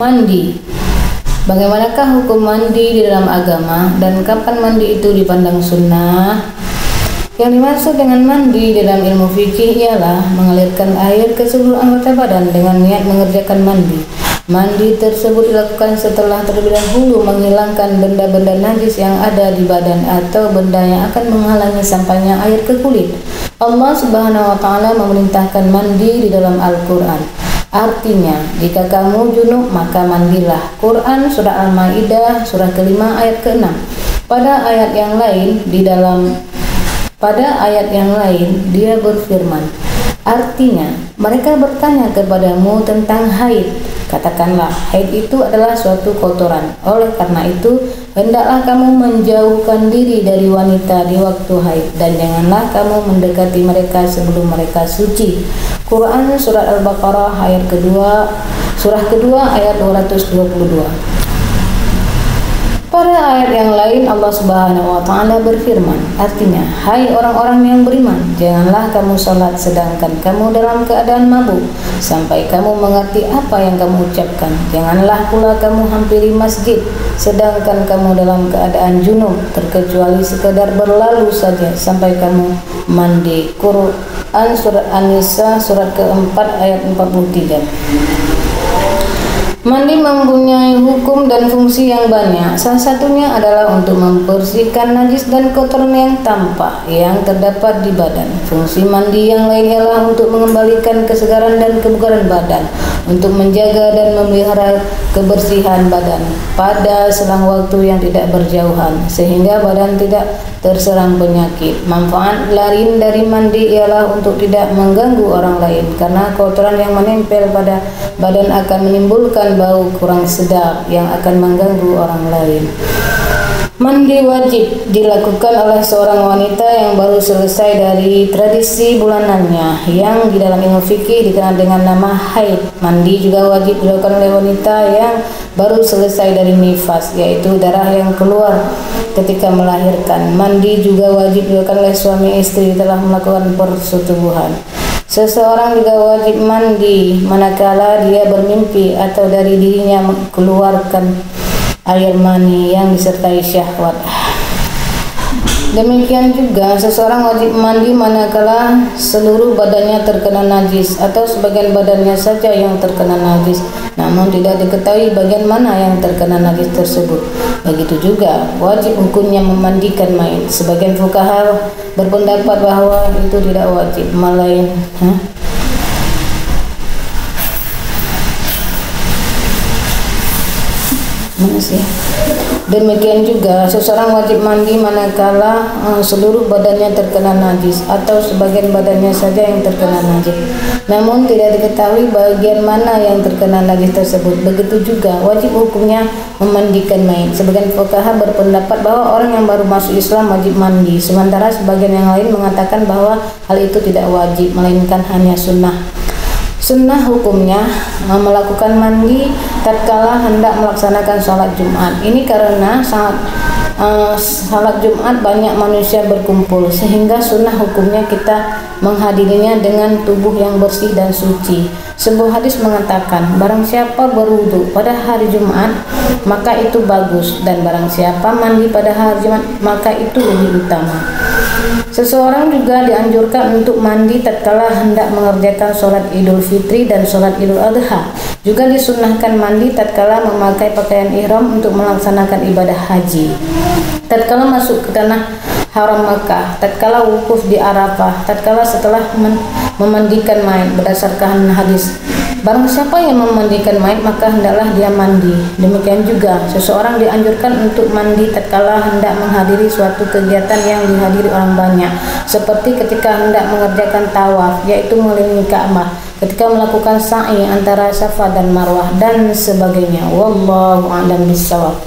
Mandi. Bagaimanakah hukum mandi di dalam agama dan kapan mandi itu dipandang sunnah? Yang dimaksud dengan mandi dalam ilmu fikih ialah mengalirkan air ke seluruh anggota badan dengan niat mengerjakan mandi. Mandi tersebut dilakukan setelah terlebih dahulu menghilangkan benda-benda najis yang ada di badan atau benda yang akan menghalangi sampainya air ke kulit. Allah Subhanahu wa taala memerintahkan mandi di dalam Al-Qur'an. Artinya, jika kamu junub maka mandilah. Quran surah Al-Maidah surah ke-5 ayat ke-6. Pada ayat yang lain dia berfirman, artinya mereka bertanya kepadamu tentang haid. Katakanlah, haid itu adalah suatu kotoran. Oleh karena itu, hendaklah kamu menjauhkan diri dari wanita di waktu haid dan janganlah kamu mendekati mereka sebelum mereka suci. Quran surat Al-Baqarah ayat kedua, surah kedua ayat 222. Pada ayat yang lain Allah Subhanahu wa taala berfirman, artinya, hai orang-orang yang beriman, janganlah kamu salat sedangkan kamu dalam keadaan mabuk sampai kamu mengerti apa yang kamu ucapkan. Janganlah pula kamu hampiri masjid sedangkan kamu dalam keadaan junub, terkecuali sekadar berlalu saja sampai kamu mandi. Quran surat An-Nisa surat ke-4 ayat 43. Mandi mempunyai hukum dan fungsi yang banyak. Salah satunya adalah untuk membersihkan najis dan kotoran yang tampak yang terdapat di badan. Fungsi mandi yang lain ialah untuk mengembalikan kesegaran dan kebugaran badan, untuk menjaga dan memelihara kebersihan badan pada selang waktu yang tidak berjauhan, sehingga badan tidak terserang penyakit. Manfaat lain dari mandi ialah untuk tidak mengganggu orang lain, karena kotoran yang menempel pada badan akan menimbulkan bau kurang sedap yang akan mengganggu orang lain. Mandi wajib dilakukan oleh seorang wanita yang baru selesai dari tradisi bulanannya yang di dalam ilmu fikih dikenal dengan nama haid. Mandi juga wajib dilakukan oleh wanita yang baru selesai dari nifas, yaitu darah yang keluar ketika melahirkan. Mandi juga wajib dilakukan oleh suami istri telah melakukan persetubuhan. Seseorang juga wajib mandi manakala dia bermimpi atau dari dirinya mengeluarkan air mani yang disertai syahwat. Demikian juga seseorang wajib mandi manakala seluruh badannya terkena najis atau sebagian badannya saja yang terkena najis, namun tidak diketahui bagian mana yang terkena najis tersebut. Begitu juga wajib hukumnya memandikan mayit. Sebagian fuqaha berpendapat bahwa itu tidak wajib, melainkan demikian juga seseorang wajib mandi manakala seluruh badannya terkena najis atau sebagian badannya saja yang terkena najis, namun tidak diketahui bagian mana yang terkena najis tersebut. Begitu juga wajib hukumnya memandikan mayit. Sebagian fuqaha berpendapat bahwa orang yang baru masuk Islam wajib mandi, sementara sebagian yang lain mengatakan bahwa hal itu tidak wajib, melainkan hanya sunnah. Sunnah hukumnya melakukan mandi tatkala hendak melaksanakan sholat Jumat. Ini karena sholat Jumat banyak manusia berkumpul, sehingga sunnah hukumnya kita menghadirinya dengan tubuh yang bersih dan suci. Sebuah hadis mengatakan, barang siapa berwudu pada hari Jumat maka itu bagus, dan barang siapa mandi pada hari Jumat maka itu lebih utama. Seseorang juga dianjurkan untuk mandi tatkala hendak mengerjakan sholat Idul Fitri dan sholat Idul Adha. Juga disunnahkan mandi tatkala memakai pakaian ihram untuk melaksanakan ibadah haji, tatkala masuk ke tanah haram Mekah, tatkala wukuf di Arafah, tatkala setelah memandikan mayit. Berdasarkan hadis, barang siapa yang memandikan mayit maka hendaklah dia mandi. Demikian juga seseorang dianjurkan untuk mandi tatkala hendak menghadiri suatu kegiatan yang dihadiri orang banyak, seperti ketika hendak mengerjakan tawaf, yaitu mengelilingi Ka'bah, ketika melakukan sa'i antara Safa dan Marwah dan sebagainya. Wallahu a'lam bishawab.